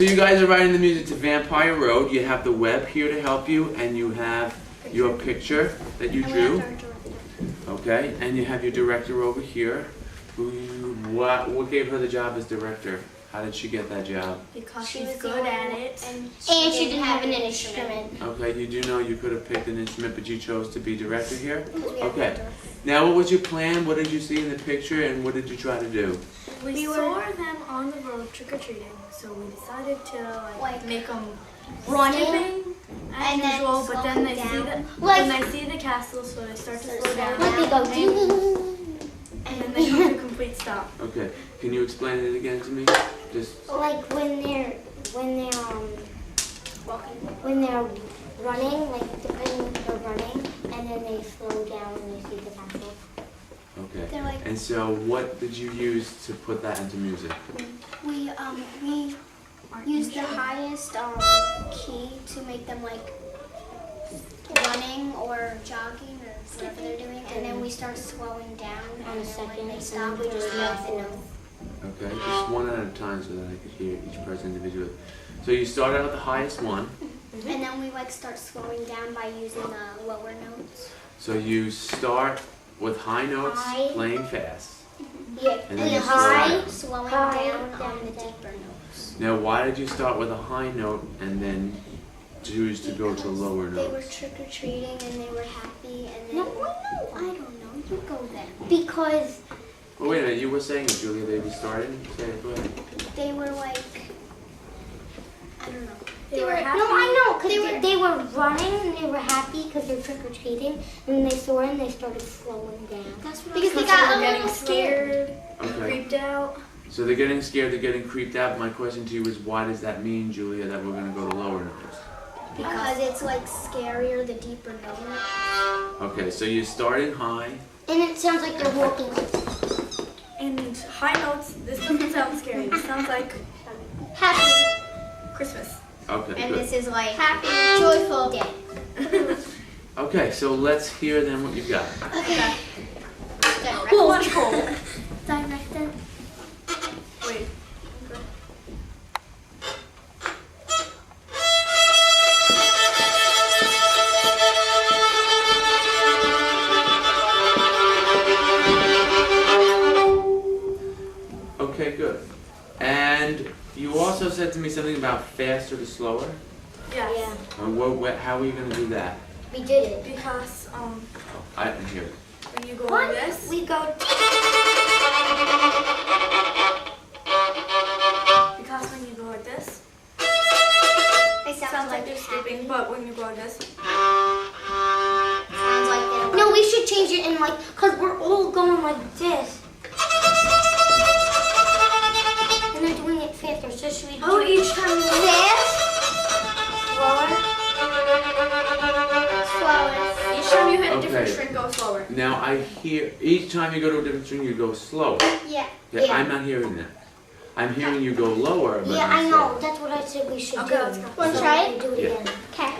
So you guys are writing the music to Vampire Road. You have the web here to help you, and you have your picture that you drew. Okay, and you have your director over here. What gave her the job as director? How did she get that job? Because she's good at it. And she didn't have an instrument. Okay, you do know you could have picked an instrument, but you chose to be director here? Okay. Now, what was your plan? What did you see in the picture, and what did you try to do? We saw them on the road trick-or-treating, so we decided to make them Running, as and then usual, but then they see the castle, so they start to slow down. Like they go ding, And then they come to a complete stop. Okay, can you explain it again to me? Just like when they're running, like depending they're running, and then they slow down when you see the castle. okay. They're like, And so, what did you use to put that into music? we use the highest key to make them like running or jogging or whatever they're doing, and then we start slowing down. On a second, when they stop, we just make the note. Okay, just one at a time so that I could hear each person individually. So you start out at the highest one. And then we start slowing down by using the lower notes. So you start with high notes, High. playing fast. Yeah, And then you slow high, down. slowing down on the deeper notes. Now, why did you start with a high note and then choose to go to lower They were notes? trick-or-treating and they were happy and then... No, I don't know. You go then. Because Oh, wait a minute, you were saying it, Julia, they were starting? Say it, go ahead. they were like... I don't know. They were happy. No, I know, because they were running and they were happy because they're trick-or-treating. And they saw it and they started slowing down. That's what because they got a getting little scared, Okay. creeped out. So they're getting scared, they're getting creeped out. My question to you is, why does that mean, Julia, that we're going to go to lower notes? Because it's like scarier, the deeper note. Okay, so you're starting high. And it sounds like they're walking. And high notes, this doesn't sound scary. This sounds like Happy. Christmas. Okay, And good. this is like happy, joyful day. Okay, so let's hear then what you've got. Okay. Electrical. Director. Wait. Okay, good. And you also said to me something about faster to slower. Yes. Yeah. And how are you going to do that? We did it. Because I didn't hear it. when you go like this, We go. because when you go like this, It sounds like they're sleeping. But when you go like this, Sounds like they're. No, we should change it in like, cause we're all going like this. And they're doing it faster. So should we do each time you fast, slower, each time you hit a different Okay. string, go slower. Now I hear, each time you go to a different string, you go slower. Yeah. Yeah, I'm not hearing that. I'm hearing you go lower, but Yeah, not I know. slower. That's what I said we should Okay, do. let's go. Wanna So try we it? Yeah. again. Okay.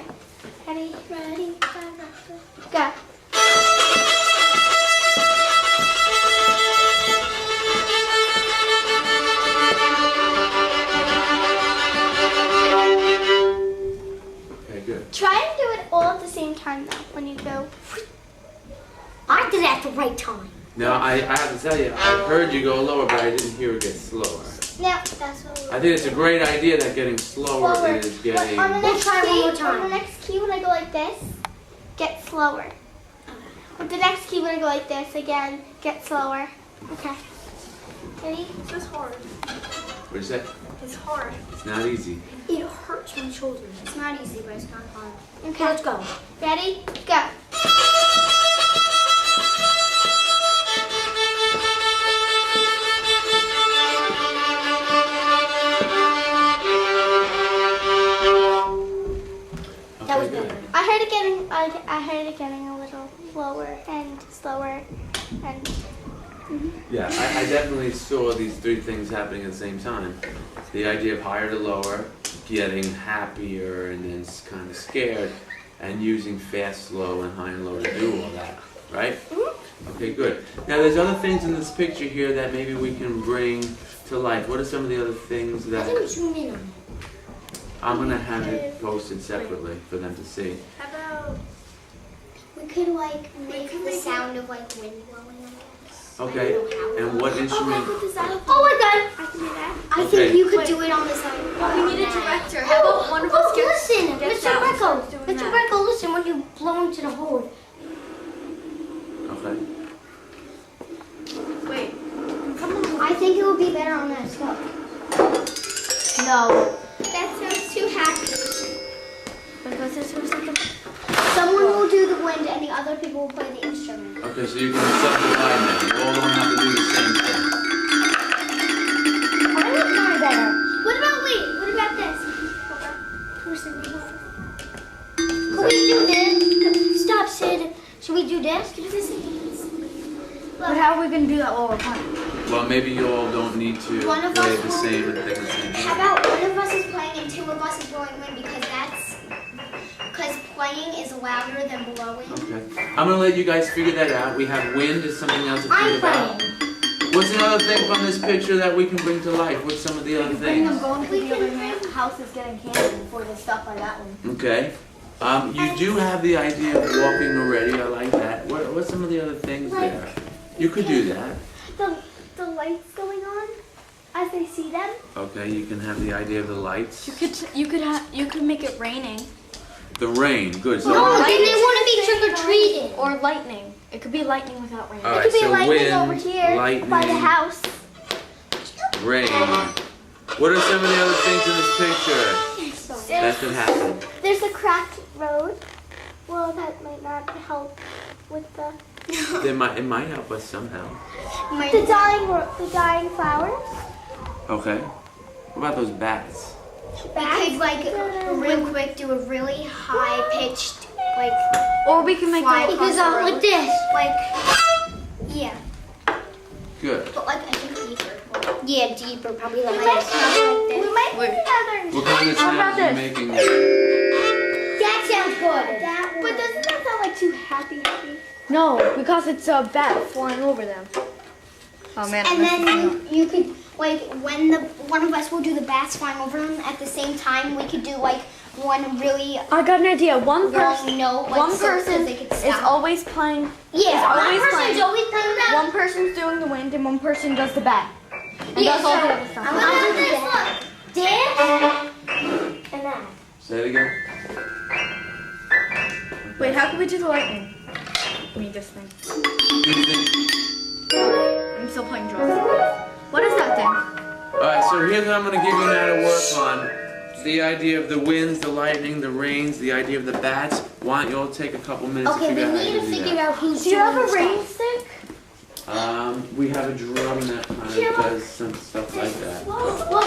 Ready? Go. Okay, good. Try and do it all at the same time though, when you go. I did it at the right time. Now I have to tell you, I heard you go lower, but I didn't hear it get slower. Now, that's what I think it's a great idea that getting slower Slower. is getting... on the We'll next try one key, more time. on the next key when I go like this, get slower. With the next key when I go like this, again, get slower. Okay. Ready? This is hard. What do you say? It's hard. It's not easy. It hurts my shoulders. It's not easy, but it's not hard. Okay. Let's go. Ready? Go. That was Okay, good. better. I heard it getting a little lower and slower and Yeah, I definitely saw these three things happening at the same time. The idea of higher to lower, getting happier and then kind of scared, and using fast, slow, and high and low to do all that, right? Okay, good. Now there's other things in this picture here that maybe we can bring to life. What are some of the other things I that... think zoom in on it. I'm gonna have it posted separately for them to see. How about We could like make could the make sound of like wind blowing, I guess. Okay, and what instrument? put this out? Oh my god, I can do that. I Okay. think you could do it on the side. We need a director. How about one of us gets listen, gets Mr. out and Greco. starts doing Mr. that? Greco, listen when you blow into the hole. Okay. Wait. I think it would be better on that stuff. No. That sounds too happy. Because this was like a... Someone will do the wind and the other people will play the instrument. Okay, so you can subdivide now. You all don't have to do the same thing. I like mine better. What about this? Can we do this? Stop, Sid. Should we do this? But how are we going to do that while we're playing? Well, maybe you all don't need to One of play us the will- same and think the same How thing. about one of us is playing and two of us is blowing wind because playing is louder than blowing. Okay. I'm gonna let you guys figure that out. We have wind is something else to I'm think about. playing. What's another thing from this picture that we can bring to life? What's some of the other Bring them things? going to the other houses getting candy before they stop by that one. Okay. You do have the idea of walking already. I like that. What's some of the other things there? You could do that. The lights going on as they see them. Okay, you can have the idea of the lights. You could make it raining The rain, good. So, No, all then they want to be trick or treating. or lightning. It could be lightning without rain. It right, could be so lightning over wind, here by the lightning, house. rain. What are some of the other things in this picture that could happen? There's a cracked road. Well, that might not help with the It might help us somehow. the dying flowers. Okay. What about those bats? We could like real quick do a really high pitched like Or we can make fly the across the road. like this. Like yeah, Good. but like I think deeper. Yeah, deeper, probably like We this. might put together. What kind of sounds are you making there? That sounds good. That But doesn't that sound like too happy? No, because it's a bat flying over them. Oh man. And then you could like when one of us will do the bats flying over them at the same time. We could do like one really I got an idea. One long person. note. Like, One so person they could is stop. always playing. Yeah, one always person's playing. always playing that. One person's doing the wind and one person does the bat. And Yeah, does all the so other stuff. I'm gonna do this. Look, dance and that. Say it again. Wait, how can we do the lightning? Let me just think. Do you think- I'm still playing drums. What is that thing? Alright, so here's what I'm going to give you now to work on. The idea of the winds, the lightning, the rains, the idea of the bats. Why don't you all take a couple minutes Okay, to figure we out how need to to do figure that. out who's Do you have doing a the rain stuff. stick? We have a drum that kind of does some stuff like that. Well,